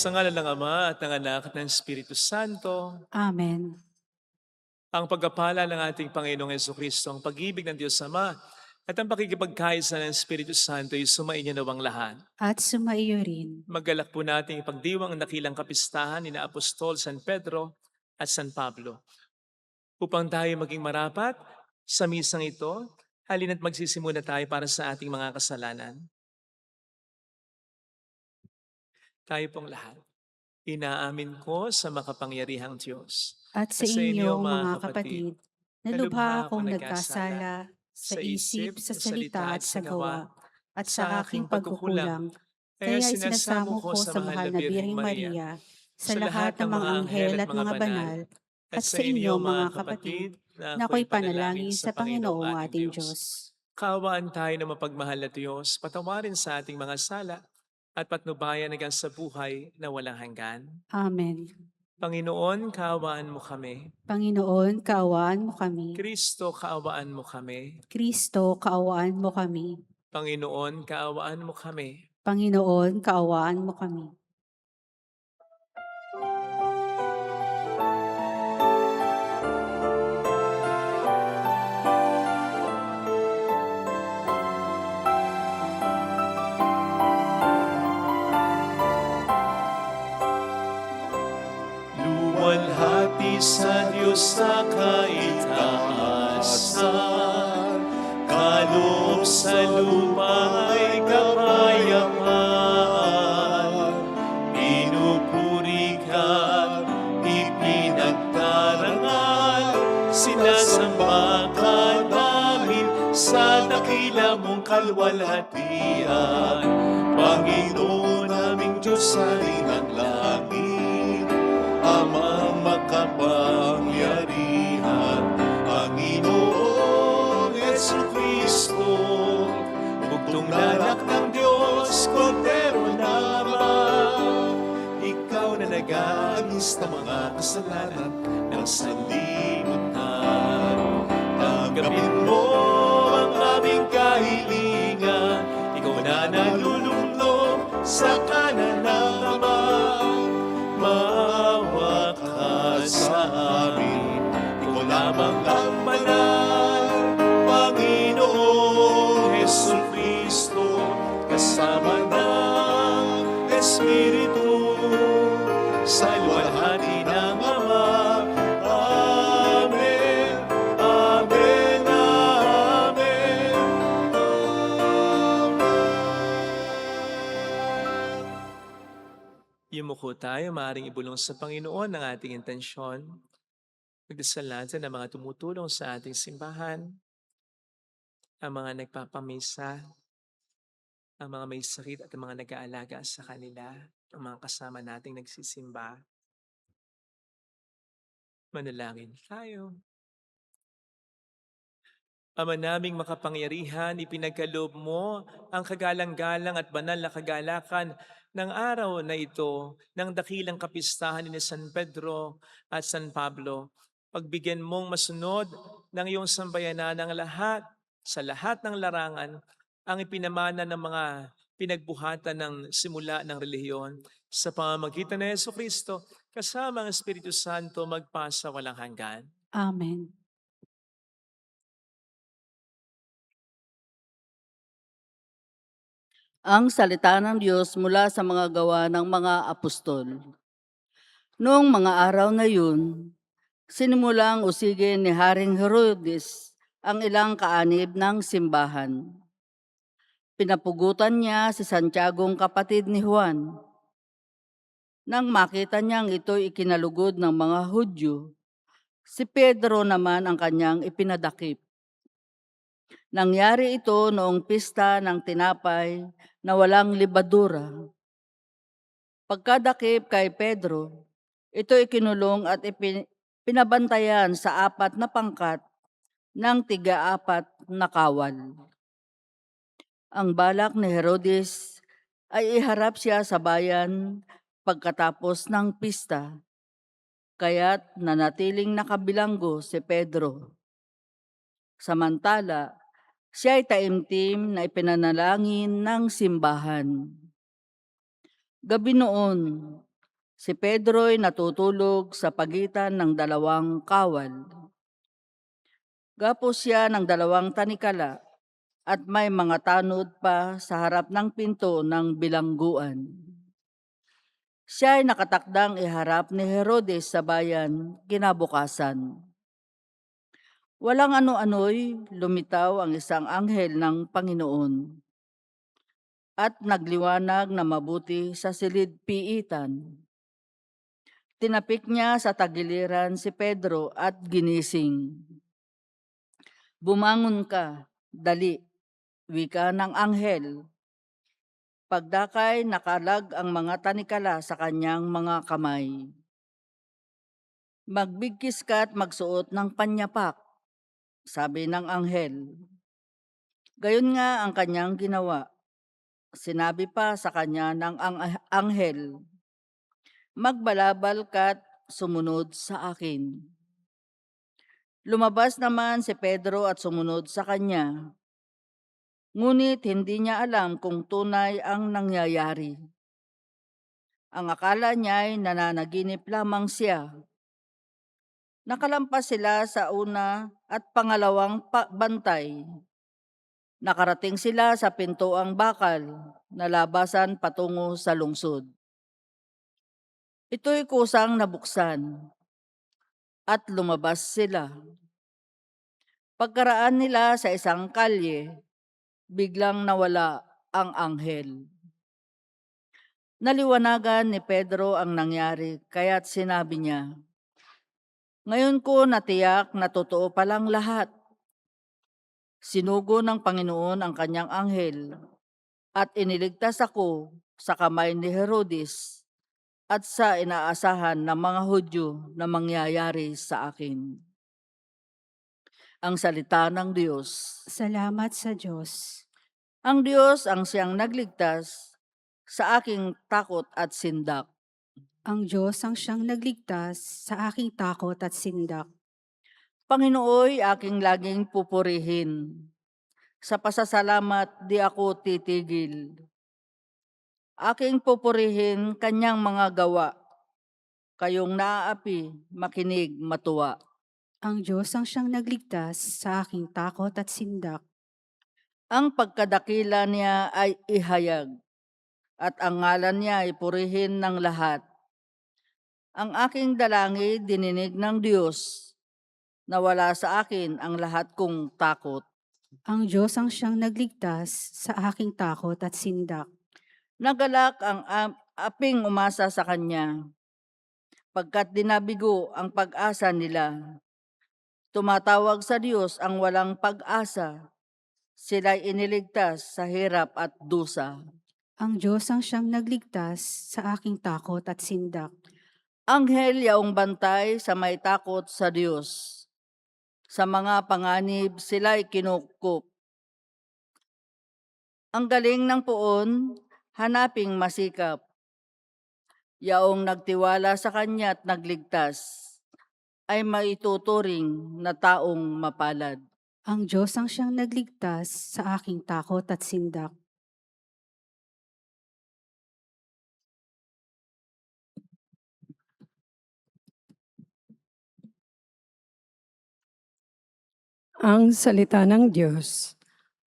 Sa ngalan ng Ama at ng Anak at ng Espiritu Santo, Amen. ang pagkapala ng ating Panginoong Jesucristo, ang pag-ibig ng Diyos Ama, at ang pakikipagkaisa ng Espiritu Santo ay sumainyo nawang lahat. At sumaiyo rin. Maggalak po natin ipagdiwang ang dakilang kapistahan ni na Apostol San Pedro at San Pablo. Upang tayo maging marapat sa misang ito, halina't magsisimula tayo para sa ating mga kasalanan. Tayo pong lahat. Inaamin ko sa makapangyarihang Diyos. At sa Sa inyo, inyo, mga mga kapatid, kapatid, nalubha kalubha akong akong nagkasala nagkasala sa sa isip, isip, sa sa salita salita at at sa sa gawa, gawa, at sa sa aking aking pagkukulang. pagkukulang. Kaya Kaya sinasamo isinasamo ko ko sa sa mahal mahal na na Birheng Birheng Maria, Maria, sa sa lahat lahat ng ng mga mga anghel anghel at at mga mga banal, banal, at at sa sa inyo, inyo, mga mga kapatid, kapatid, na na ako'y ako'y panalangin panalangin sa sa Panginoong Panginoong ating ating Diyos. Diyos. Kaawaan tayo na mapagmahal na Diyos, patawarin sa ating mga sala, at patnubayan hanggang sa buhay na walang hanggan. Amen. Panginoon, kaawaan mo kami. Panginoon, kaawaan mo kami. Kristo, kaawaan mo kami. Kristo, kaawaan mo kami. Panginoon, kaawaan mo kami. Panginoon, kaawaan mo kami. Luwalhati sa Diyos sa kaitaasan, kaloob sa luma'y kapayapaan. Pinupuri ka, ipinagdarangal, sinasamba ka namin sa dakila mong kalwalhatian. Panginoon naming Diyos sa ng langit, Amang makapangyarihan, Panginoong Jesucristo, bugtong nanak ng Diyos, Kordero naman. Ikaw na nag-aagis ng mga kasalanan ng sanlibutan. Tanggapin mo ang aming kahilingan, ikaw na nalulunod sa kanan ng Ama. Maawa ka sa amin, ikaw lamang ang banal, Panginoong Jesucristo, kasama ng Espiritu, sa luwalhati ng Ama. Amen, amen, amen. Yumuko tayo, maaaring ibulong sa Panginoon ang ating intensyon. Magdasal natin ang mga tumutulong sa ating simbahan, ang mga nagpapamisa, ang mga may sakit at ang mga nag-aalaga sa kanila, ang mga kasama nating nagsisimba. Manalangin tayo. Ama naming makapangyarihan, ipinagkaloob mo ang kagalang-galang at banal na kagalakan ng araw na ito ng dakilang kapistahan ni San Pedro at San Pablo. Pagbigyan mong masunod ng iyong sambayanan ng lahat, sa lahat ng larangan, ang ipinamana ng mga pinagbuhatan ng simula ng relihiyon sa pamamagitan ng Jesucristo kasama ang Espiritu Santo magpasa walang hanggan. Amen. Ang salita ng Diyos mula sa mga gawa ng mga apostol. Noong mga araw na yun, sinimulang usigin ni Haring Herodes ang ilang kaanib ng simbahan. Pinapugutan niya si Santiagong kapatid ni Juan. Nang makita niyang ito'y ikinalugod ng mga Hudyo, si Pedro naman ang kanyang ipinadakip. Nangyari ito noong pista ng tinapay na walang libadura. Pagkadakip kay Pedro, ito ikinulong at pinabantayan sa 4 na pangkat ng 4 na kawal. Ang balak ni Herodes ay iharap siya sa bayan pagkatapos ng pista, kaya't nanatiling nakabilanggo si Pedro. Samantala, siya ay taimtim na ipinanalangin ng simbahan. Gabi noon, Si Pedro'y natutulog sa pagitan ng dalawang kawal. Gapos siya ng dalawang tanikala at may mga tanod pa sa harap ng pinto ng bilangguan. Siya ay nakatakdang iharap ni Herodes sa bayan kinabukasan. Walang ano-ano'y lumitaw ang isang anghel ng Panginoon at nagliwanag na mabuti sa silid piitan. Tinapik niya sa tagiliran si Pedro at ginising. Bumangon ka, dali, wika ng anghel. Pagdakay nakalag ang mga tanikala sa kanyang mga kamay. Magbigkis ka at magsuot ng panyapak, sabi ng anghel. Gayon nga ang kanyang ginawa. Sinabi pa sa kanya ng anghel, magbalabal ka't sumunod sa akin. Lumabas naman si Pedro at sumunod sa kanya. Ngunit hindi niya alam kung tunay ang nangyayari. Ang akala niya ay nananaginip lamang siya. Nakalampas sila sa una at pangalawang bantay. Nakarating sila sa pintuang bakal na labasan patungo sa lungsod. Ito'y kusang nabuksan at lumabas sila. Pagkaraan nila sa isang kalye, biglang nawala ang anghel. Naliwanagan ni Pedro ang nangyari, kaya't sinabi niya, ngayon ko natiyak na totoo palang lahat. Sinugo ng Panginoon ang kanyang anghel at iniligtas ako sa kamay ni Herodes at sa inaasahan ng mga Hudyo na mangyayari sa akin. Ang salita ng Diyos. Salamat sa Diyos. Ang Diyos ang siyang nagligtas sa aking takot at sindak. Ang Diyos ang siyang nagligtas sa aking takot at sindak. Panginooy aking laging pupurihin. Sa pasasalamat di ako titigil. Aking pupurihin kanyang mga gawa. Kayong naaapi, makinig, matuwa. Ang Diyos ang siyang nagligtas sa aking takot at sindak. Ang pagkadakila niya ay ihayag, at ang ngalan niya ay purihin ng lahat. Ang aking dalangin dininig ng Diyos, nawala sa akin ang lahat kong takot. Ang Diyos ang siyang nagligtas sa aking takot at sindak. Nagalak ang aping umasa sa Kanya, pagkat dinabigo ang pag-asa nila. Tumatawag sa Diyos ang walang pag-asa, sila'y iniligtas sa hirap at dusa. Ang Diyos ang siyang nagligtas sa aking takot at sindak. Anghel yaong bantay sa may takot sa Diyos. Sa mga panganib sila'y kinukup. Ang galing ng puon, hanaping masikap. Yaong nagtiwala sa Kanya at nagligtas, ay maituturing na taong mapalad. Ang Diyos ang siyang nagligtas sa aking takot at sindak. Ang salita ng Diyos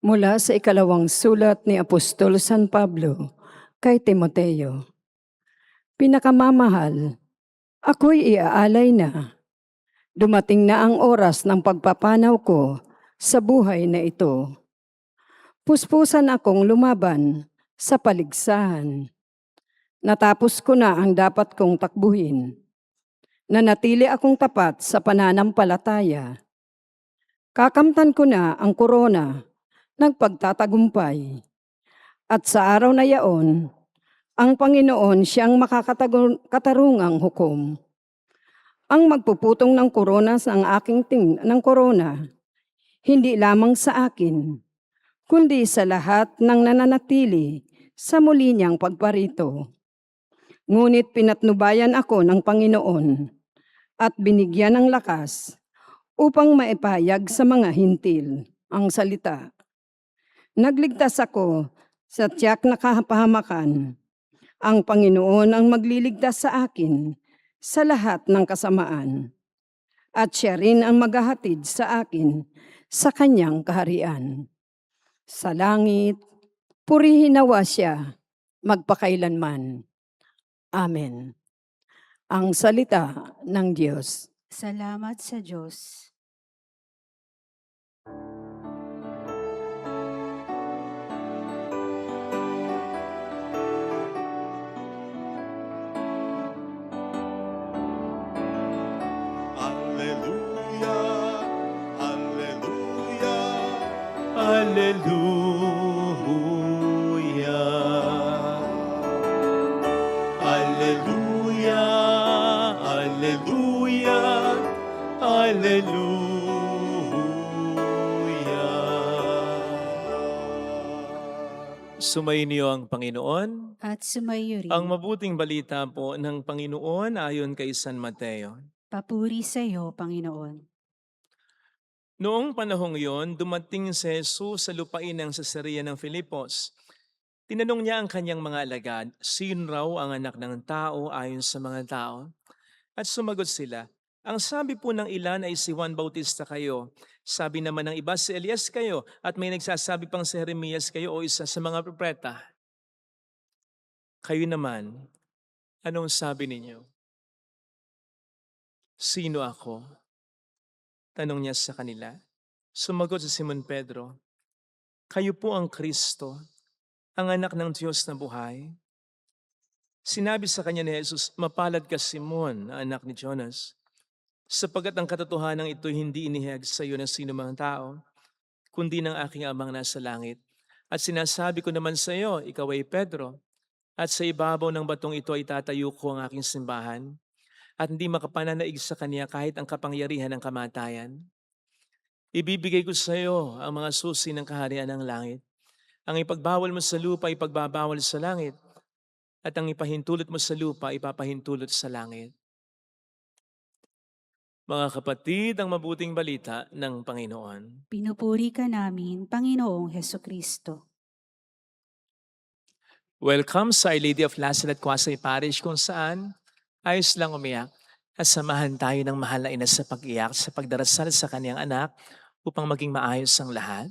mula sa ikalawang sulat ni Apostol San Pablo kay Timoteo. Pinakamamahal, ako'y iaalay na. Dumating na ang oras ng pagpapanaw ko sa buhay na ito. Puspusan akong lumaban sa paligsahan. Natapos ko na ang dapat kong takbuhin. Nanatili akong tapat sa pananampalataya. Kakamtan ko na ang korona ng pagtatagumpay. At sa araw na yaon, ang Panginoon siyang makakatarungang hukom. Ang magpuputong ng korona ng korona, hindi lamang sa akin, kundi sa lahat ng nananatili sa muli niyang pagparito. Ngunit pinatnubayan ako ng Panginoon at binigyan ng lakas upang maipahayag sa mga hintil ang salita. Nagligtas ako sa tiyak na kapahamakan Ang Panginoon ang magliligtas sa akin sa lahat ng kasamaan, at siya rin ang maghahatid sa akin sa kanyang kaharian. Sa langit, purihin nawa siya magpakailanman. Amen. Ang salita ng Diyos. Salamat sa Diyos. Alleluia, alleluia, Alleluia. Alleluia. Alleluia. Alleluia. Sumainyo ang Panginoon. At sumayo rin. Ang mabuting balita po ng Panginoon ayon kay San Mateo. Papuri sa iyo, Panginoon. Noong panahong iyon, dumating si Jesus sa lupain ng Cesarea ng Filipos. Tinanong niya ang kanyang mga alagad, sino raw ang anak ng tao ayon sa mga tao? At sumagot sila, ang sabi po ng ilan ay si Juan Bautista kayo. Sabi naman ng iba si Elias kayo at may nagsasabi pang si Jeremias kayo o isa sa mga propeta. Kayo naman, anong sabi ninyo? Sino ako? Tanong niya sa kanila. Sumagot si Simon Pedro, kayo po ang Kristo, ang anak ng Diyos na buhay. Sinabi sa kanya ni Jesus, mapalad ka Simon, na anak ni Jonas, sapagkat ang katotohanan ito hindi inihayag sa iyo ng sino mang tao, kundi ng aking amang nasa langit. At sinasabi ko naman sa iyo, ikaw ay Pedro, at sa ibabaw ng batong ito ay tatayo ko ang aking simbahan, at hindi makapananaig sa kanya kahit ang kapangyarihan ng kamatayan. Ibibigay ko sa iyo ang mga susi ng kaharian ng langit. Ang ipagbawal mo sa lupa, ipagbabawal sa langit. At ang ipahintulot mo sa lupa, ipapahintulot sa langit. Mga kapatid, ang mabuting balita ng Panginoon. Pinupuri ka namin, Panginoong Hesukristo. Welcome sa Our Lady of Lazaret Quasay Parish kung saan ayos lang umiyak at samahan tayo ng mahal na ina sa pag-iyak sa pagdarasal sa kanyang anak upang maging maayos ang lahat.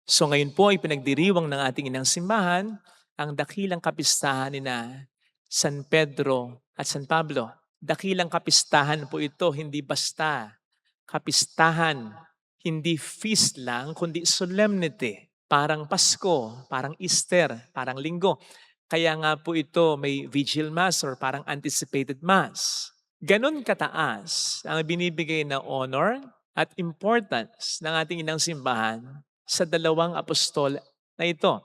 So ngayon po ay pinagdiriwang ng ating inang simbahan ang dakilang kapistahan ni na San Pedro at San Pablo. Dakilang kapistahan po ito, hindi basta kapistahan, hindi feast lang, kundi solemnity. Parang Pasko, parang Easter, parang Linggo. Kaya nga po ito may vigil mass or parang anticipated mass. Ganon kataas ang binibigay na honor at importance ng ating inang simbahan sa dalawang apostol na ito.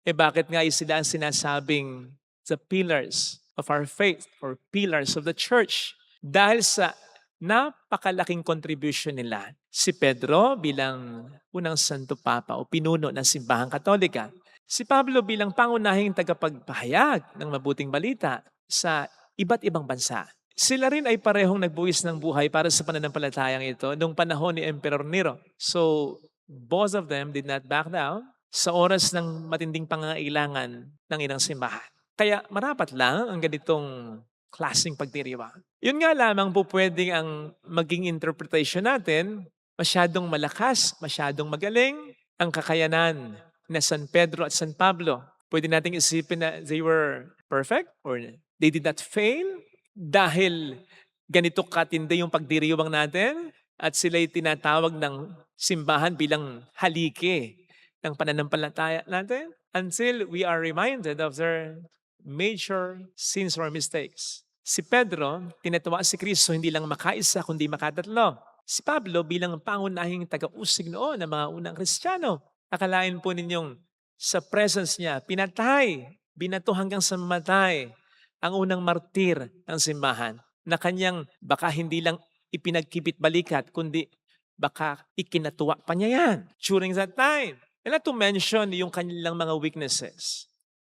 Bakit nga sila ang sinasabing the pillars of our faith or pillars of the church? Dahil sa napakalaking contribution nila. Si Pedro bilang unang Santo Papa o pinuno ng Simbahang Katolika. Si Pablo bilang pangunahing tagapagpahayag ng mabuting balita sa iba't ibang bansa. Sila rin ay parehong nagbuwis ng buhay para sa pananampalatayang ito nung panahon ni Emperor Nero. So, both of them did not back down sa oras ng matinding pangangailangan ng ilang simbahan. Kaya marapat lang ang ganitong klaseng pagdiriwang. Yun nga lamang po pwedeng ang maging interpretation natin, masyadong malakas, masyadong magaling ang kakayanan na San Pedro at San Pablo. Pwede nating isipin na they were perfect or they did not fail dahil ganito katindi yung pagdiriwang natin at sila'y tinatawag ng simbahan bilang haligi ng pananampalataya natin until we are reminded of their major sins or mistakes. Si Pedro, tinatawa si Kristo hindi lang makaisa kundi makatatlo. Si Pablo bilang pangunahing taga-usig noon ng mga unang Kristiyano. Akalain po ninyong sa presence niya, pinatay, binato hanggang sa mamatay ang unang martir ng simbahan na kanyang baka hindi lang ipinagkibit balikat kundi baka ikinatuwa pa niya yan during that time. And not to mention yung kanilang mga weaknesses.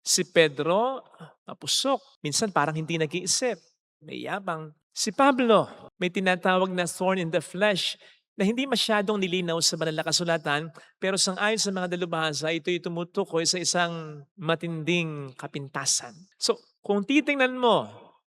Si Pedro, mapusok. Minsan parang hindi nag-iisip. May yabang. Si Pablo, may tinatawag na thorn in the flesh. na hindi masyadong nilinaw sa banal na kasulatan, pero sang-ayon sa mga dalubhasa, ito'y tumutukoy sa isang matinding kapintasan. So, kung titingnan mo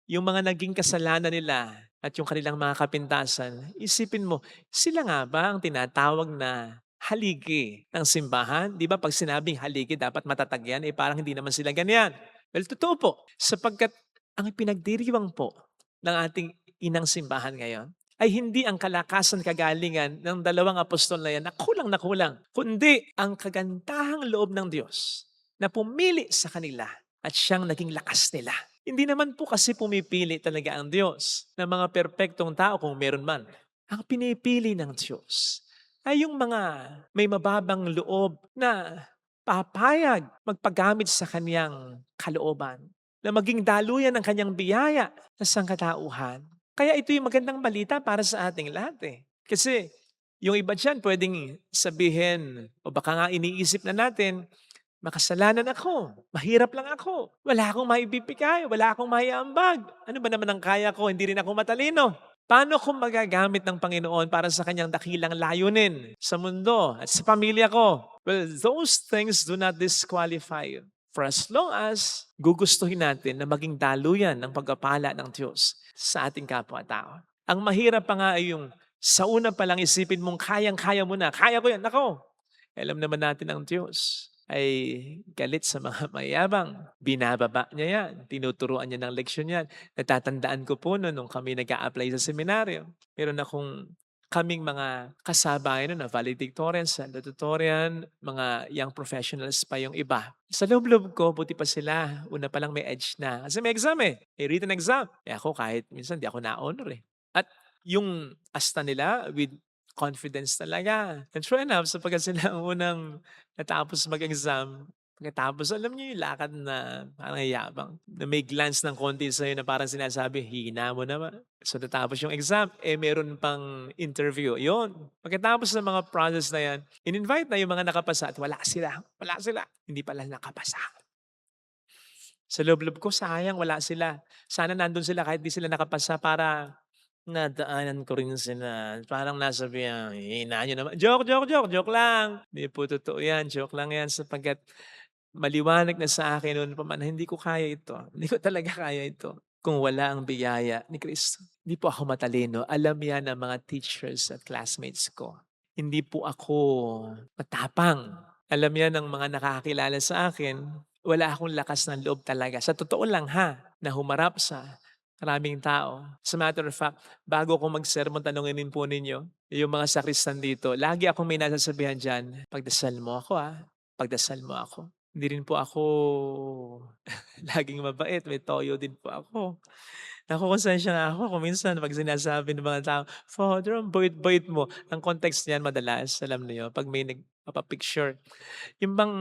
yung mga naging kasalanan nila at yung kanilang mga kapintasan, isipin mo, sila nga ba ang tinatawag na haligi ng simbahan? Di ba pag sinabing haligi, dapat matatag yan? Parang hindi naman sila ganyan. Well, totoo po, sapagkat ang pinagdiriwang po ng ating inang simbahan ngayon ay hindi ang kalakasan kagalingan ng dalawang apostol na yan na kulang, kundi ang kagandahang loob ng Diyos na pumili sa kanila at siyang naging lakas nila. Hindi naman po kasi pumipili talaga ang Diyos ng mga perpektong tao kung meron man. Ang pinipili ng Diyos ay yung mga may mababang loob na papayag magpagamit sa kaniyang kalooban, na maging daluyan ng kanyang biyaya sa sangkatauhan. Kaya ito yung magandang balita para sa ating lahat eh. Kasi yung iba dyan pwedeng sabihin, o baka nga iniisip na natin, makasalanan ako, mahirap lang ako, wala akong maibibigay, wala akong maiambag. Ano ba naman ang kaya ko, hindi rin ako matalino. Paano kung magagamit ng Panginoon para sa kanyang dakilang layunin sa mundo at sa pamilya ko? Well, those things do not disqualify you. For as long as gugustuhin natin na maging daluyan ng pagpapala ng Diyos sa ating kapwa-tao. Ang mahirap pa nga ay yung sa una pa lang isipin mong kayang-kaya mo na. Kaya ko yan. Nako, alam naman natin ang Diyos ay galit sa mga mayabang. Binababa niya yan. Tinuturuan niya ng leksyon yan. Natatandaan ko po nung kami nag-a-apply sa seminaryo. Meron akong kaming mga kasabayan na valedictorian, salutatorian, mga young professionals pa yung iba. Sa loob-loob ko, buti pa sila. Una pa lang may edge na. Kasi may exam eh. May written exam. Ako kahit minsan di ako na-honor eh. At yung asta nila with confidence talaga. And true enough, sapagkat sila ang unang natapos mag-exam, pagkatapos, alam niyo yung lakad na parang yabang, na may glance ng konti sa'yo na parang sinasabi, hina mo naman. So natapos yung exam, meron pang interview. Yun. Pagkatapos ng mga process na yan, in-invite na yung mga nakapasa at wala sila. Wala sila. Hindi pala nakapasa. Sa loob-loob ko, sayang, wala sila. Sana nandun sila kahit di sila nakapasa para nadaanan ko rin sila. Parang nasabihan, hina nyo naman. Joke lang. Hindi po totoo yan. Joke lang yan sapagkat maliwanag na sa akin noon pa man, hindi ko kaya ito. Hindi ko talaga kaya ito kung wala ang biyaya ni Kristo. Hindi po ako matalino. Alam yan ng mga teachers at classmates ko. Hindi po ako matapang. Alam yan ng mga nakakakilala sa akin. Wala akong lakas ng loob talaga. Sa totoo lang na humarap sa maraming tao. As a matter of fact, bago ako mag-sermon, tanongin po ninyo, yung mga sakristan dito, lagi akong may nasasabihan dyan, pagdasal mo ako pagdasal mo ako. Hindi rin po ako laging mabait, may toyo din po ako. Nakukonsensya nga ako kung minsan pag sinasabi ng mga tao, Father, ang bait-bait mo. Ang context niyan madalas, alam niyo, pag may nagpapapicture. Yung bang,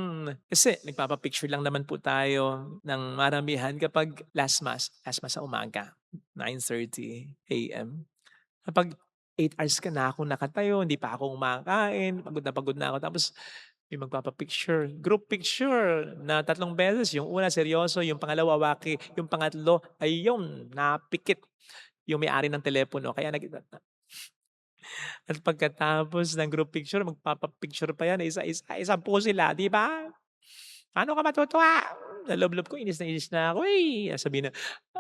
kasi nagpapapicture lang naman po tayo ng maramihan kapag last mass sa umaga, 9:30 a.m. Kapag 8 hours ka na ako nakatayo, hindi pa ako kumakain, pagod na ako. Tapos may magpapapicture, group picture na 3 beses. Yung una seryoso, yung pangalawa waki, yung pangatlo ay yung napikit yung may-ari ng telepono. Kaya at pagkatapos ng group picture, magpapapicture pa yan, isa po sila, di ba? Paano ka matutuwa? Sa loob-loob ko, inis na ako eh. Sabihin na,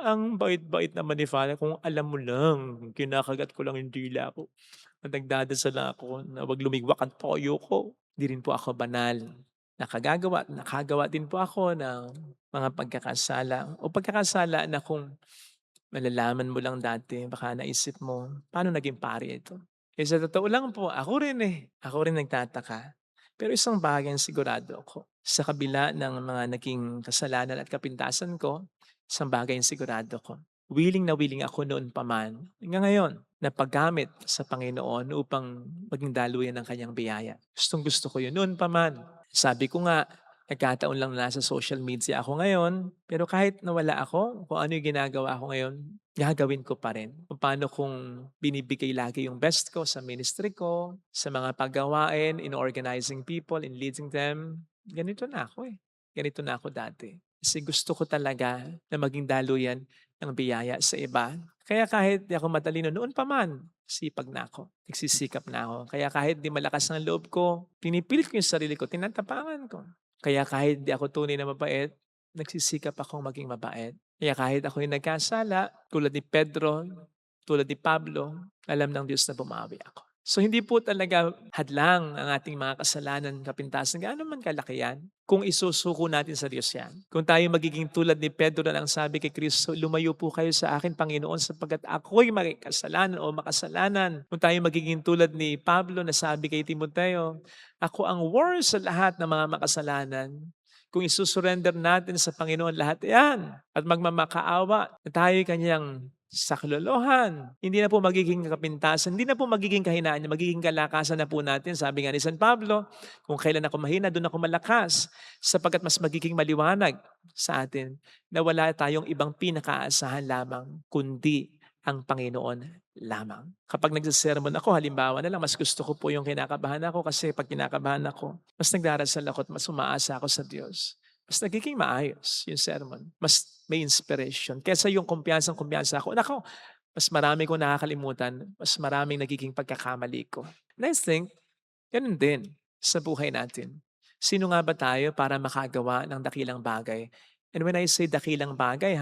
ang bait-bait naman ni Father, kung alam mo lang, kinakagat ko lang yung dila ko. At nagdadasal ako na wag lumigwak ang toyo ko. Hindi rin po ako banal. Nakagawa din po ako ng mga pagkakasala o pagkakasala na kung malalaman mo lang dati, baka naisip mo, paano naging pari ito? Sa totoo lang po, ako rin nagtataka. Pero isang bagay ang sigurado ako, sa kabila ng mga naging kasalanan at kapintasan ko, isang bagay ang sigurado ko. Willing na willing ako noon pa man, hanggang ngayon, na paggamit sa Panginoon upang maging daluyan ng kanyang biyaya. Gustong gusto ko yun noon pa man. Sabi ko nga, nagkataon lang na nasa social media ako ngayon, pero kahit nawala ako, kung ano yung ginagawa ko ngayon, gagawin ko pa rin. Paano kung binibigay lagi yung best ko sa ministry ko, sa mga paggawain, in organizing people, in leading them. Ganito na ako eh. Ganito na ako dati. Kasi gusto ko talaga na maging daluyan ng biyaya sa iba. Kaya kahit di ako matalino noon pa man, sipag na ako, nagsisikap na ako. Kaya kahit di malakas ng loob ko, pinipilit ko yung sarili ko, tinatapangan ko. Kaya kahit di ako tunay na mabait, nagsisikap akong maging mabait. Kaya kahit ako yung nagkasala, tulad ni Pedro, tulad ni Pablo, alam ng Diyos na bumawi ako. So hindi po talaga hadlang ang ating mga kasalanan, kapintasan, gaano man kalaki yan, kung isusuko natin sa Diyos yan. Kung tayo magiging tulad ni Pedro na ang sabi kay Kristo, lumayo po kayo sa akin, Panginoon, sapagkat ako'y makasalanan o makasalanan. Kung tayo magiging tulad ni Pablo na sabi kay Timoteo, ako ang worst sa lahat ng mga makasalanan. Kung isusurrender natin sa Panginoon lahat yan at magmamakaawa na tayo kanyang sa kaluluhan. Hindi na po magiging kapintasan, hindi na po magiging kahinaan, magiging kalakasan na po natin. Sabi nga ni San Pablo, kung kailan ako mahina, doon ako malakas. Sapagkat mas magiging maliwanag sa atin na wala tayong ibang pinakaasahan lamang, kundi ang Panginoon lamang. Kapag nagsasermon ako, halimbawa na lang, mas gusto ko po yung kinakabahan ako kasi pag kinakabahan ako, mas nagdarasal ako at mas umaasa ako sa Diyos. Mas nagiging maayos yung sermon. Mas may inspiration. Kesa yung kumpiyansa ako. Nako, mas marami kong nakakalimutan. Mas maraming nagiging pagkakamali ko. And I think, ganun din sa buhay natin. Sino nga ba tayo para makagawa ng dakilang bagay? And when I say dakilang bagay,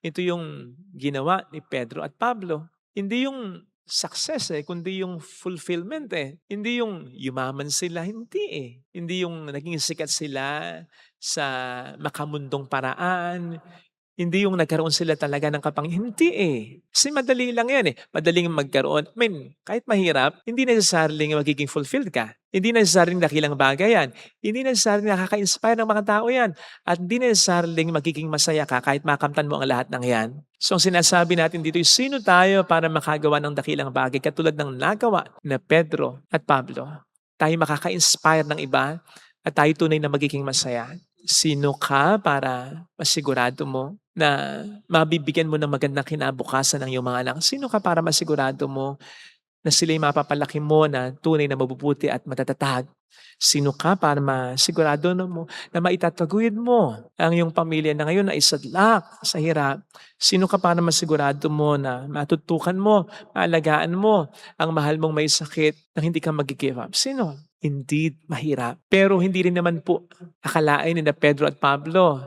ito yung ginawa ni Pedro at Pablo. Hindi yung success kundi yung fulfillment Hindi yung yumaman sila, hindi Hindi yung naging sikat sila sa makamundong paraan. Hindi yung nagkaroon sila talaga ng hindi Kasi madali lang yan Madaling magkaroon. I mean, kahit mahirap, hindi necessarily magiging fulfilled ka. Hindi necessarily dakilang bagay yan. Hindi necessarily nakaka-inspire ng mga tao yan. At hindi necessarily magiging masaya ka kahit makamtan mo ang lahat ng yan. So ang sinasabi natin dito, sino tayo para makagawa ng dakilang bagay katulad ng nagawa na Pedro at Pablo? Tayo makaka-inspire ng iba at tayo tunay na magiging masaya. Sino ka para masigurado mo na mabibigyan mo ng magandang kinabukasan ng iyong mga anak? Sino ka para masigurado mo na sila'y mapapalaki mo na tunay na mabubuti at matatatag? Sino ka para masigurado mo na maitataguyod mo ang iyong pamilya na ngayon na isadlak sa hirap? Sino ka para masigurado mo na matutukan mo, maalagaan mo ang mahal mong may sakit na hindi ka mag-give up? Sino? Indeed, mahirap. Pero hindi rin naman po akalain ni na Pedro at Pablo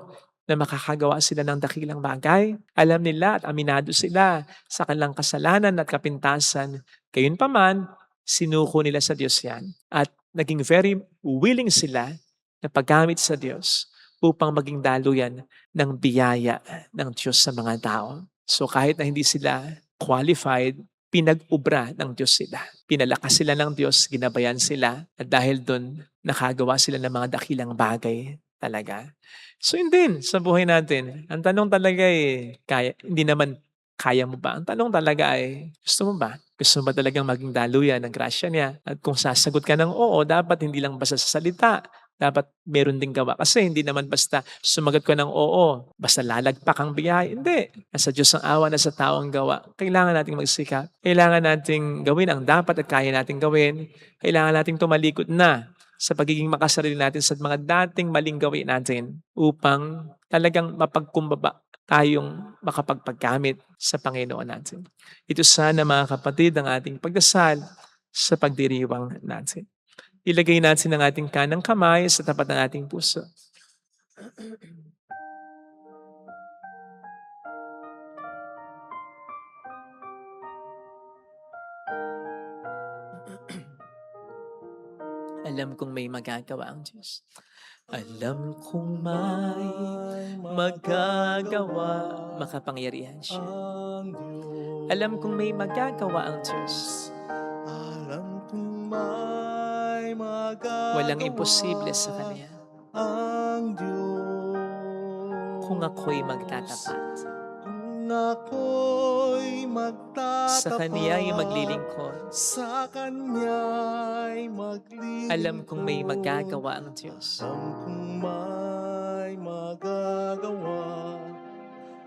na makakagawa sila ng dakilang bagay. Alam nila at aminado sila sa kanilang kasalanan at kapintasan. Gayunpaman, sinuko nila sa Diyos yan. At naging very willing sila na paggamit sa Diyos upang maging daluyan ng biyaya ng Diyos sa mga tao. So kahit na hindi sila qualified, pinag-ubra ng Diyos sila. Pinalakas sila ng Diyos, ginabayan sila, at dahil doon, nakagawa sila ng mga dakilang bagay talaga. So yun din sa buhay natin. Ang tanong talaga hindi naman kaya mo ba? Ang tanong talaga gusto mo ba? Gusto mo ba talagang maging daluyan ng grasya niya? At kung sasagot ka ng oo, dapat hindi lang basta sa salita. Dapat meron ding gawa. Kasi hindi naman basta sumagot ka ng oo, basta lalagpak ang biyaya. Hindi. Nasa Diyos ang awa, nasa tao ang gawa. Kailangan nating magsikap. Kailangan nating gawin ang dapat at kaya nating gawin. Kailangan nating tumalikod na sa pagiging makasarili natin sa mga dating maling gawin natin upang talagang mapagkumbaba tayong makapagpaggamit sa Panginoon natin. Ito sana mga kapatid ang ating pagdasal sa pagdiriwang natin. Ilagay natin ang ating kanang kamay sa tapat ng ating puso. Alam kong may magagawa ang Diyos. Alam kong may magagawa, makapangyarihan siya. Alam kong may magagawa ang Diyos. Alam kong may magagawa Walang imposible sa Kanya. ang Diyos. Kung ako'y magtatapat, Kung ako'y magtatapat sa Kanya'y maglilingkod, sa Kanya'y maglilingkod. alam kong may magagawa ang Diyos. Alam kong may magagawa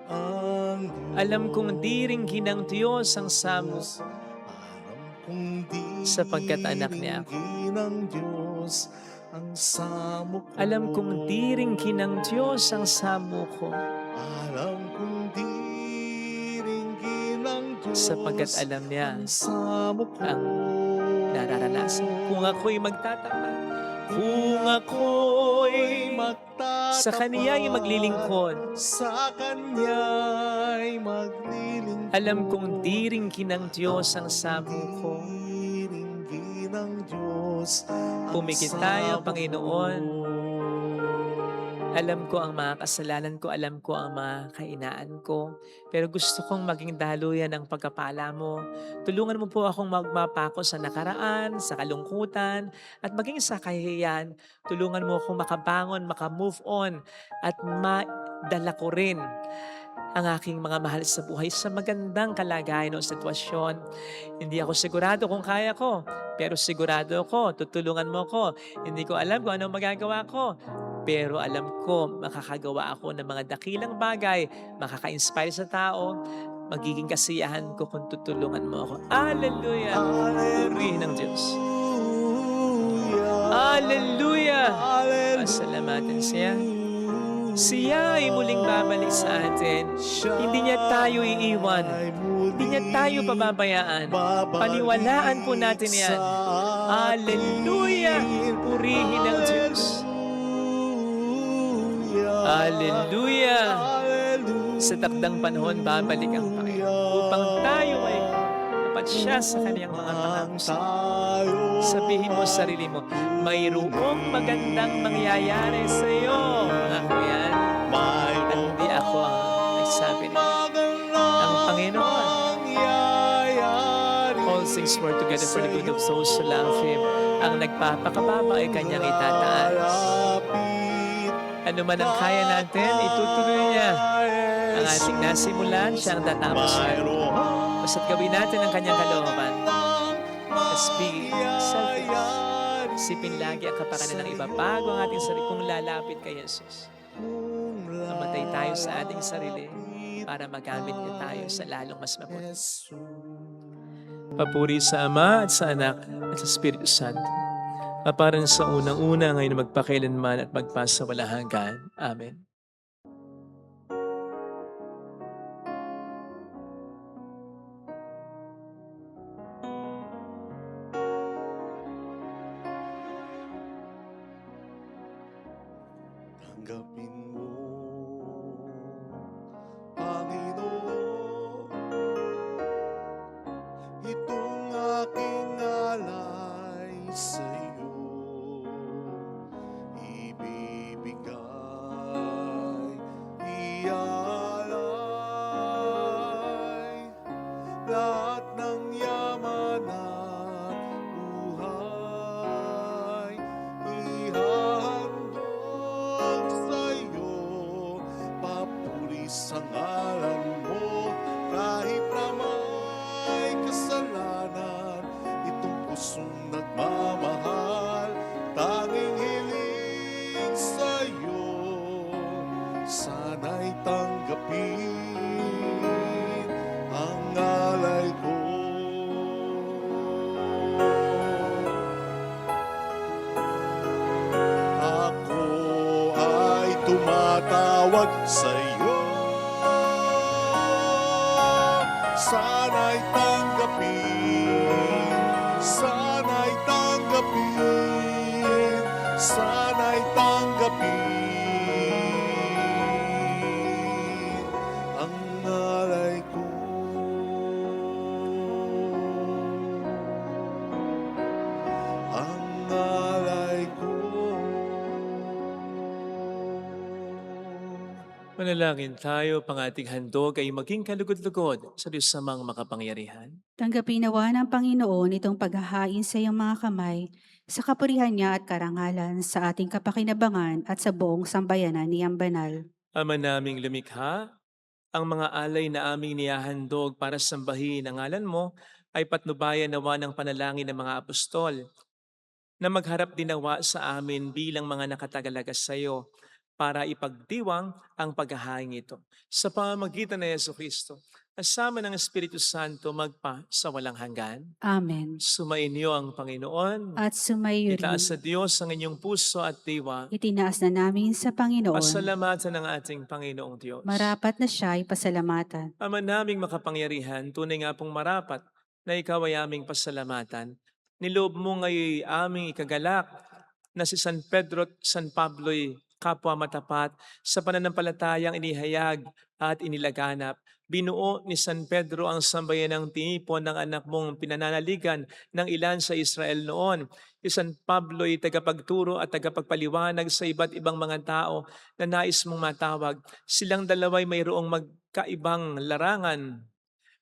ang Diyos. Alam kong di ringin ng Diyos ang samot Alam kong di sapagkat anak niya ako. ringin ng Diyos ang samo ko. Alam kong di ringin ng Diyos ang samo ko Alam kong di sapagkat Diyos, alam niya ang samo ko. ang nararanasan. Kung ako'y magtatapat, kung ako'y sa Kaniya'y maglilingkod, sa Kanya'y maglilingkod. alam kong diringkin ng Diyos ang samo ko. Diringgin ng Diyos ang Pumikit tayo, samo Panginoon. ko. Alam ko ang mga kasalanan ko, alam ko ang mga kahinaan ko. Pero gusto kong maging daluyan ang pagkapala mo. Tulungan mo po akong magmapako sa nakaraan, sa kalungkutan, at maging sa kahihiyan. Tulungan mo akong makabangon, makamove on, at madala ko rin ang aking mga mahal sa buhay sa magandang kalagayan o sitwasyon. Hindi ako sigurado kung kaya ko, pero sigurado ako, tutulungan mo ko. Hindi ko alam kung anong magagawa ko, pero alam ko makakagawa ako ng mga dakilang bagay, makaka-inspire sa tao, magiging kasiyahan ko kung tutulungan mo ako. Hallelujah! Purihin ng Diyos. Hallelujah! Pasalamatan siya. Siya ay muling babalik sa atin. Hindi niya tayo iiwan. Hindi niya tayo pababayaan. Paniwalaan po natin yan. Hallelujah! Purihin ng Diyos. Hallelujah! Sa takdang panahon, babalik ang Panginoon upang tayo ay tapat siya sa kaniyang mga pangako. Sabihin mo sa sarili mo, mayroong magandang mangyayari sa iyo. Ako yan. At hindi ako ang nagsabi nito. Ang Panginoon. All things work together for the good of those who love Him. Ang nagpapakababa ay kanyang itataas. Ano man ang kaya natin, itutuloy niya. Ang ating nasimulan, siya ang tatapos yan. Basta't gawin natin ang kanyang kalooban. Let's be selfish. Isipin lagi ang kapakanan ng iba bago ang ating sarili kung lalapit kay Jesus. Mamatay tayo sa ating sarili para magamit niya tayo sa lalong mas mabuti. Papuri sa Ama at sa Anak at sa Espiritu Santo. Kaparan sa unang-una ngayon magpakailanman at magpasawalang hanggan. Amen. Tanggapin mo, Panginoon, itong aking alay sa iyo. Ibibigay, ialay, lahat ng yaman at buhay, ihahandog sa iyo. Papuri sa ngalan mo, kahit na may kasalanan. Itong pusong nagmamahal, tanging hiling sa iyo. Sana'y tanggapin ang alay ko. Ako ay tumatawag sa iyo. Sana'y tanggapin, sana'y tanggapin, sana'y tanggapin ang alay ko. Ang alay ko. Manalangin tayo, pang ating handog ay maging kalugod-lugod sa Diyos samang makapangyarihan. Tanggapin nawa ng Panginoon itong paghahain sa iyong mga kamay sa kapurihan niya at karangalan sa ating kapakinabangan at sa buong sambayanan niyang banal. Ama naming lumikha, ang mga alay na aming niyahandog para sambahin ang ngalan mo ay patnubayan nawa ng panalangin ng mga apostol na magharap din nawa sa amin bilang mga nakatagalaga sa iyo para ipagdiwang ang paghahaing ito. Sa pamamagitan ng Jesucristo, kasama ng Espiritu Santo magpa sa walang hanggan. Amen. Sumainyo ang Panginoon. At sumayo Itaas sa rin. Diyos ang inyong puso at diwa. Itinaas na namin sa Panginoon. Pasalamatan ng ating Panginoong Diyos. Marapat na siya ay pasalamatan. Ama naming makapangyarihan, tunay nga pong marapat na ikaw ay aming pasalamatan. Niloob mo ngayon aming ikagalak na si San Pedro at San Pablo'y kapwa matapat sa pananampalatayang inihayag at inilaganap. Binuo ni San Pedro ang sambayanang tinipon ng anak mong pinananaligan ng ilan sa Israel noon. Si San Pablo'y tagapagturo at tagapagpaliwanag sa iba't ibang mga tao na nais mong matawag. Silang dalawa'y mayroong magkaibang larangan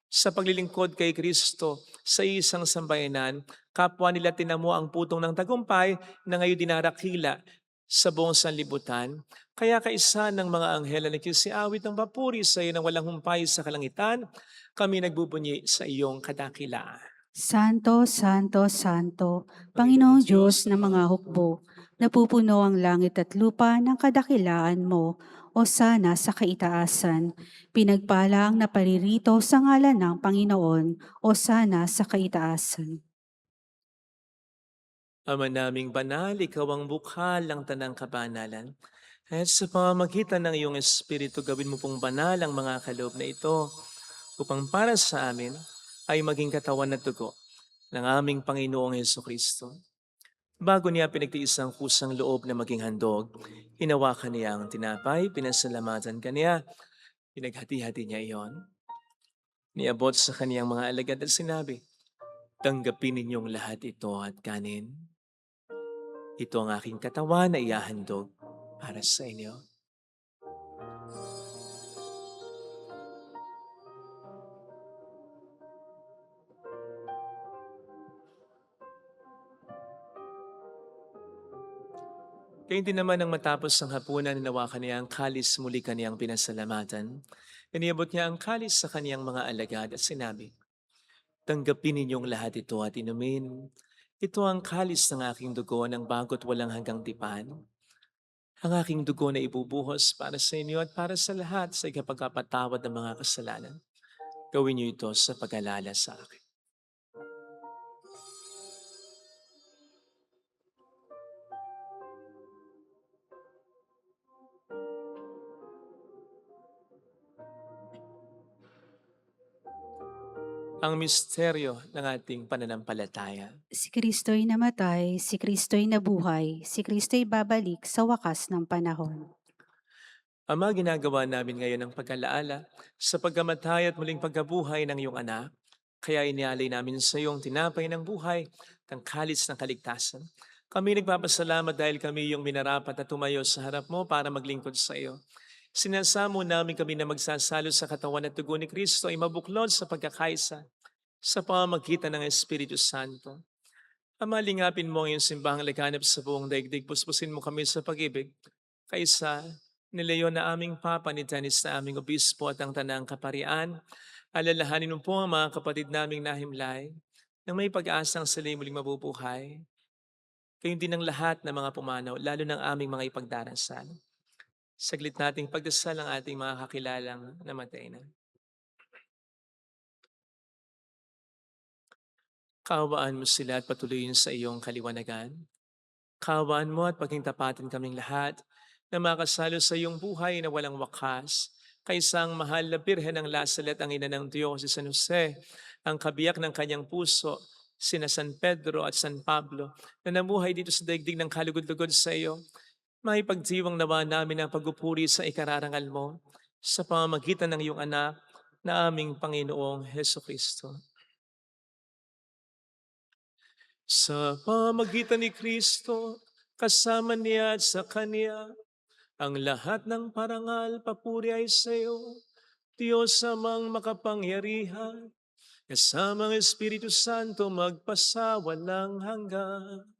sa paglilingkod kay Kristo sa isang sambayanan. Kapwa nila tinamo ang putong ng tagumpay na ngayon dinarakila sa buong sanlibutan. Kaya kaisa ng mga anghel na nagsisiawit ng papuri sa iyo ng walang humpay sa kalangitan, kami nagbubunyi sa iyong kadakilaan. Santo, Santo, Santo, Panginoong Diyos ng mga hukbo, napupuno ang langit at lupa ng kadakilaan mo, o sana sa kaitaasan. Pinagpala ang naparirito sa ngalan ng Panginoon, o sana sa kaitaasan. Ama naming banal, ikaw ang bukal ng tanang kabanalan. At sa pamamagitan ng iyong Espiritu, gawin mo pong banal ang mga kaloob na ito upang para sa amin ay maging katawan at dugo ng aming Panginoong Hesukristo. Bago niya pinagtiis ang kusang loob na maging handog, hinawakan niya ang tinapay, pinasalamatan kaniya, pinaghati-hati niya iyon. Niabot sa kaniyang mga alagad at sinabi, "Tanggapin ninyong lahat ito at kanin. Ito ang aking katawan na ihahandog para sa inyo." Kaya hindi naman nang matapos ang hapunan, hinawakan niya ang kalis, muli kaniyang pinasalamatan. Iniabot niya ang kalis sa kaniyang mga alagad at sinabi, "Tanggapin ninyong lahat ito at inumin. Ito ang kalis ng aking dugo ng bago't walang hanggang tipan. Ang aking dugo na ibubuhos para sa inyo at para sa lahat sa ikapagpapatawad ng mga kasalanan. Gawin niyo ito sa pag-alala sa akin." Ang misteryo ng ating pananampalataya. Si Kristo'y namatay, si Kristo'y nabuhay, si Kristo'y babalik sa wakas ng panahon. Ama, ginagawa namin ngayon ang pag-alaala sa pagkamatay at muling pagkabuhay ng iyong anak. Kaya inialay namin sa iyong tinapay ng buhay, ng kalis ng kaligtasan. Kami nagpapasalamat dahil kami iyong minarapat na tumayo sa harap mo para maglingkod sa iyo. Sinasamo namin kami na magsasalo sa katawan at dugo ni Kristo ay mabuklod sa pagkakaisa sa pamamagitan ng Espiritu Santo. Ama, lingapin mo ang iyong simbahang laganap sa buong daigdig. Puspusin mo kami sa pag-ibig. Kaisa ni Leon na aming Papa, ni Dennis na aming Obispo at ang Tanang Kaparian. Alalahanin mo po ang mga kapatid naming nahimlay na may pag-asang sila muling mabubuhay. Kayong din ang lahat ng mga pumanaw, lalo ng aming mga ipagdarasal. Saglit nating pagdasal ang ating mga kakilalang namatay na. Kaawaan mo sila at patuloyin sa iyong kaliwanagan. Kaawaan mo at paghintapatin kaming lahat na makasalo sa iyong buhay na walang wakas. Kaisa ang mahal na Birhen ng Lasalet, ang ina ng Diyos, si San Jose, ang kabiyak ng kanyang puso, sina San Pedro at San Pablo, na namuhay dito sa daigdig ng kalugod-lugod sa iyo. Maipagdiwang nawa namin ang pagpupuri sa ikararangal mo sa pamamagitan ng iyong anak na aming Panginoong Hesukristo. Sa pamamagitan ni Kristo, kasama niya at sa Kanya, ang lahat ng parangal, papuri ay sa iyo, Diyos amang makapangyarihan, kasama ang Espiritu Santo magpasawalang hanggan.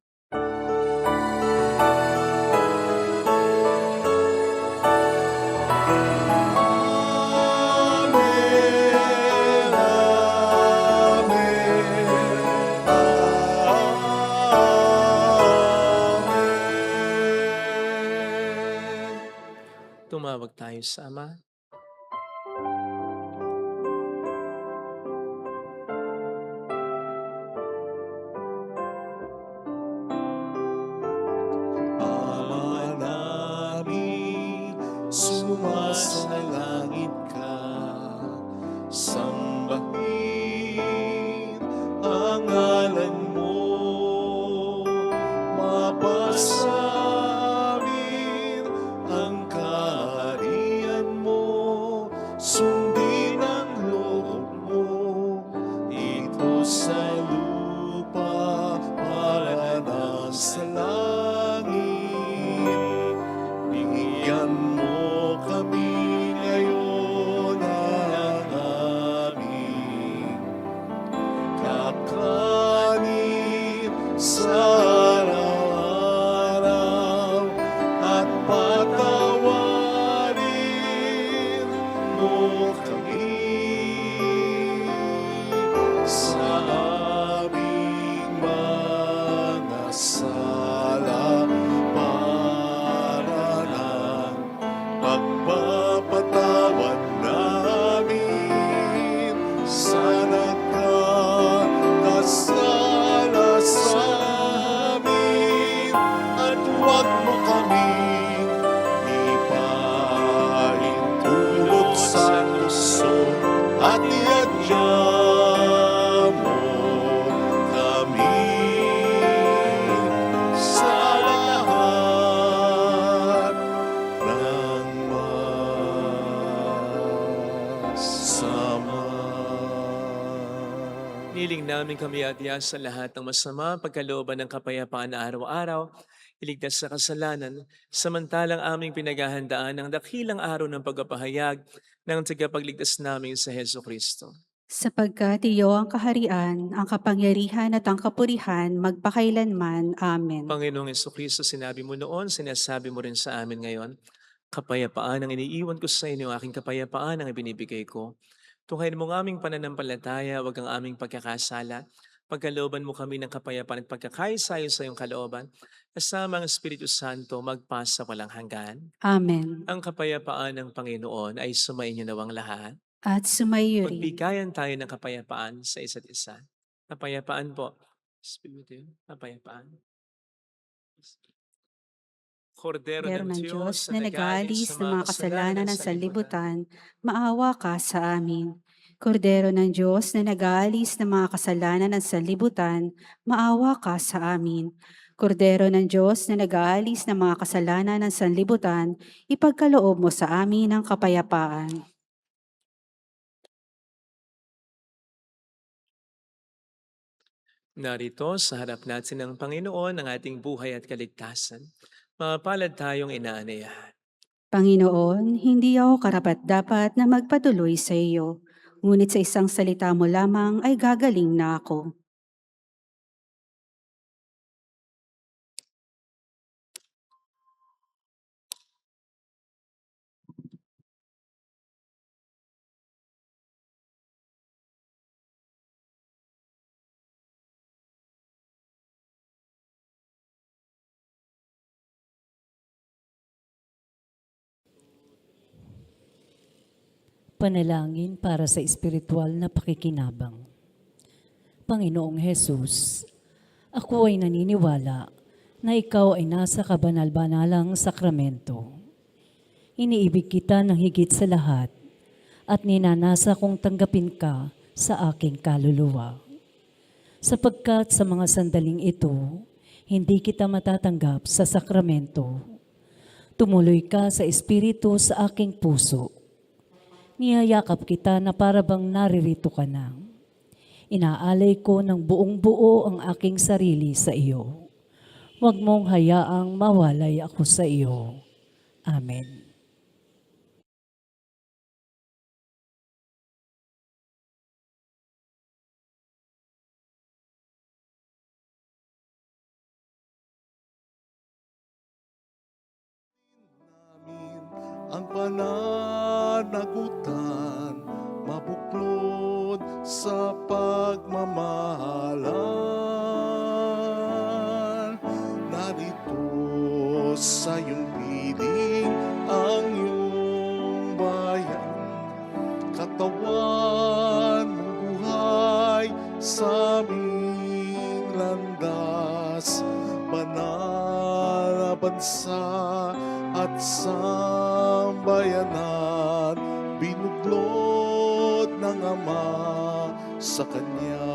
Tumawag tayo sa Ama. Ama namin, sumasalangit ka. Sambahin ang ngalan mo. Mapasamin ang kaharian mo. Sundin ang loob mo dito sa lupa para nasa langit. Bigyan mo kami ngayon ng aming kakanin sa araw-araw at patawarin mo kami sa aming mga sala para ng pagpapatawad namin sa nagkakasala sa amin, at huwag mo kaming ipahintulot sa gusto, at iadya mo kami sa lahat ng masama. Niling namin kami adya sa lahat ng masama, pagkalooban ng kapayapaan na araw-araw, iligtas sa kasalanan, samantalang aming pinaghahandaan ng dakilang araw ng pagpapahayag ng tagapagligtas namin sa Heso Kristo. Sapagkat iyo ang kaharian, ang kapangyarihan at ang kapurihan magpakailanman. Amen. Panginoong Heso Kristo, sinabi mo noon, sinasabi mo rin sa amin ngayon, kapayapaan ang iniiwan ko sa inyo, aking kapayapaan ang ibinibigay ko. Tunghayin mo ang aming pananampalataya, wag ang aming pagkakasala. Pagkalooban mo kami ng kapayapaan at pagkakaisayo sa iyong kalooban, kasama ang Espiritu Santo magpasa walang hanggan. Amen. Ang kapayapaan ng Panginoon ay sumainyo nawang lahat. At sumayo rin. Magbigayan tayo ng kapayapaan sa isa't isa. Kapayapaan po. Espiritu, kapayapaan. Kordero Pero ng ng Diyos Diyos na nag-aalis ng mga kasalanan ng sanlibutan, maawa ka sa amin. Kordero ng Diyos na nag-aalis ng mga kasalanan ng sanlibutan, maawa ka sa amin. Kordero ng Diyos na nag-aalis ng mga kasalanan ng sanlibutan, ipagkaloob mo sa amin ang kapayapaan. Narito sa harap natin ng Panginoon ang ating buhay at kaligtasan. Mapalad tayong inaanayahan. Panginoon, hindi ako karapat-dapat na magpatuloy sa iyo, ngunit sa isang salita mo lamang ay gagaling na ako. Panalangin para sa espiritual na pakikinabang. Panginoong Hesus, ako ay naniniwala na ikaw ay nasa kabanal-banalang sakramento. Iniibig kita ng higit sa lahat at ninanasa kong tanggapin ka sa aking kaluluwa. Sapagkat sa mga sandaling ito, hindi kita matatanggap sa sakramento. Tumuloy ka sa espiritu sa aking puso. Niyayakap kita na parabang naririto ka na. Inaalay ko ng buong buo ang aking sarili sa iyo. Huwag mong hayaang mawalay ako sa iyo. Amen. Ang pananagutan, mabuklod sa pagmamahalan. Narito sa iyong piling ang iyong bansa at sambayanan, binuglot ng Ama sa Kanya.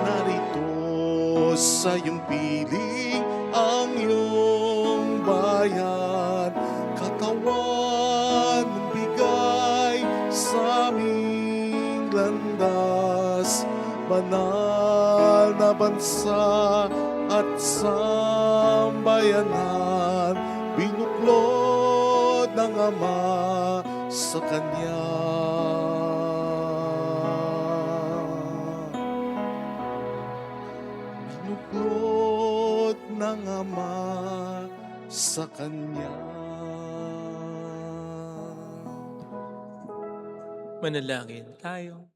Narito sa iyong piling ang iyong bayan, katawan ng bigay sa aming landas, banal na bansa at sambayanan, binuklod ng Ama sa Kanya. Binuklod ng Ama sa Kanya. Manalangin tayo.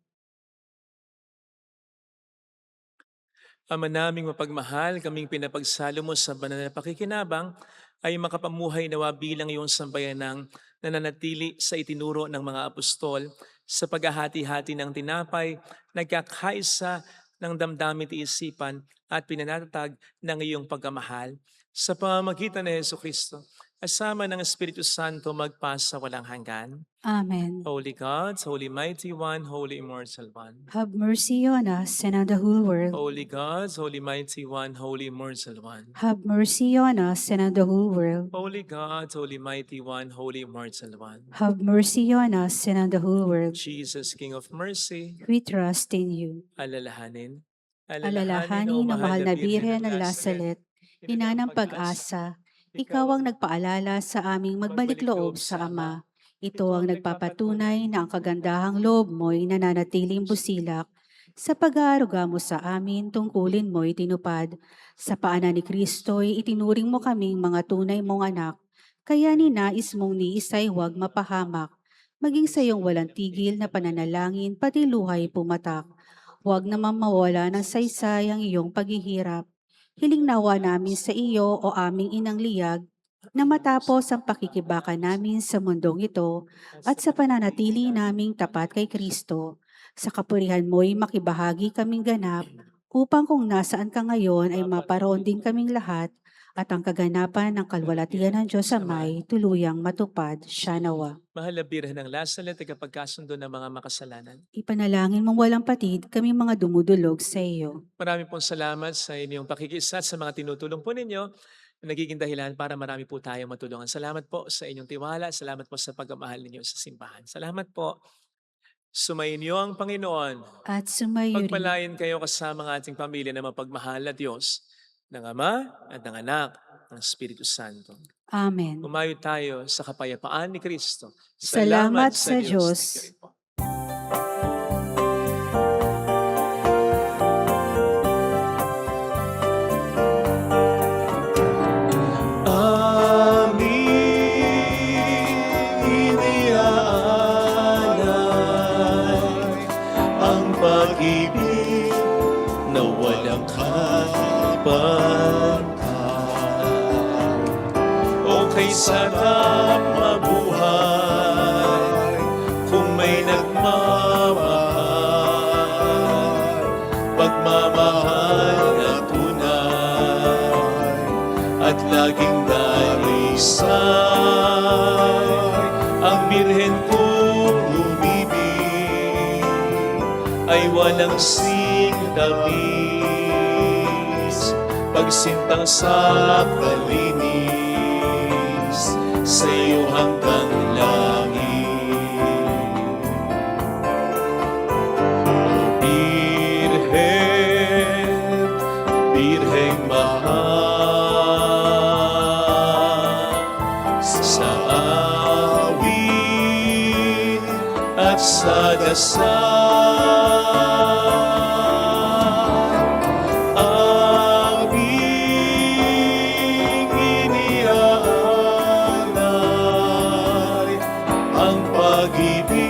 Ama naming mapagmahal, kaming pinapagsalo mo sa banal na pakikinabang, ay makapamuhay nawa bilang iyong sambayanang nananatili sa itinuro ng mga apostol sa paghahati-hati ng tinapay, nagkakaisa ng damdamin at isipan at pinanatatag ng iyong pagmamahal. Sa pamamagitan ni Jesucristo, asama ng Espiritu Santo magpasa walang hanggan. Amen. Holy God, Holy Mighty One, Holy Immortal One. Have mercy on us and on the whole world. Holy God, Holy Mighty One, Holy Immortal One. Have mercy on us and on the whole world. Holy God, Holy Mighty One, Holy Immortal One. Have mercy on us and on the whole world. Jesus, King of Mercy, We trust in you. alalahanin. Alalahanin ng mahal na Birhen ng Lazaret, ina ng pag-asa, ikaw ang nagpaalala sa aming magbalik loob sa Ama. Ito ang nagpapatunay na ang kagandahang loob mo'y nananatiling busilak. Sa pag-aaruga mo sa amin, tungkulin mo'y tinupad. Sa paanan ni Kristo'y itinuring mo kaming mga tunay mong anak. Kaya ninais mong ni isa'y huwag mapahamak. Maging sa iyong walang tigil na pananalangin, pati luhay pumatak. Huwag naman mawala ng saysay ang iyong paghihirap. Hiling nawa namin sa iyo o aming inang liyag, na matapos ang pakikibaka namin sa mundong ito at sa pananatili naming tapat kay Kristo, sa kapurihan mo'y makibahagi kaming ganap, upang kung nasaan ka ngayon ay maparoon din kaming lahat at ang kaganapan ng kalwalatian ng Diyos Amay tuluyang matupad siya nawa. Mahal na Birhen ng Lazaret, tagapagkasundo ng mga makasalanan. Ipanalangin mong walang patid kami mga dumudulog sa iyo. Marami pong salamat sa inyong pakikisa sa mga tinutulong po ninyo na nagiging dahilan para marami po tayong matulungan. Salamat po sa inyong tiwala. Salamat po sa pagmamahal ninyo sa simbahan. Salamat po. Sumainyo ang Panginoon. At sumayo rin. Pagpalain kayo kasama ng ating pamilya na mapagmahal na Diyos, ng Ama at ng Anak, ng Espiritu Santo. Amen. Umayo tayo sa kapayapaan ni Kristo. Salamat sa Diyos. Thank you po. Aming iniaalay ang pag-ibig na walang kapantay. Okay, sarap mabuhay kung may nagmamahal. Pagmamahal na tunay at laging narisay. Ang Birhen kong umibig ay walang singtamis. Pagsintang sa kalinis sa iyo hanggang langit. Birhen, Birheng mahal, sa awit at sa dasal. Aming iniaalay ang pag-ibig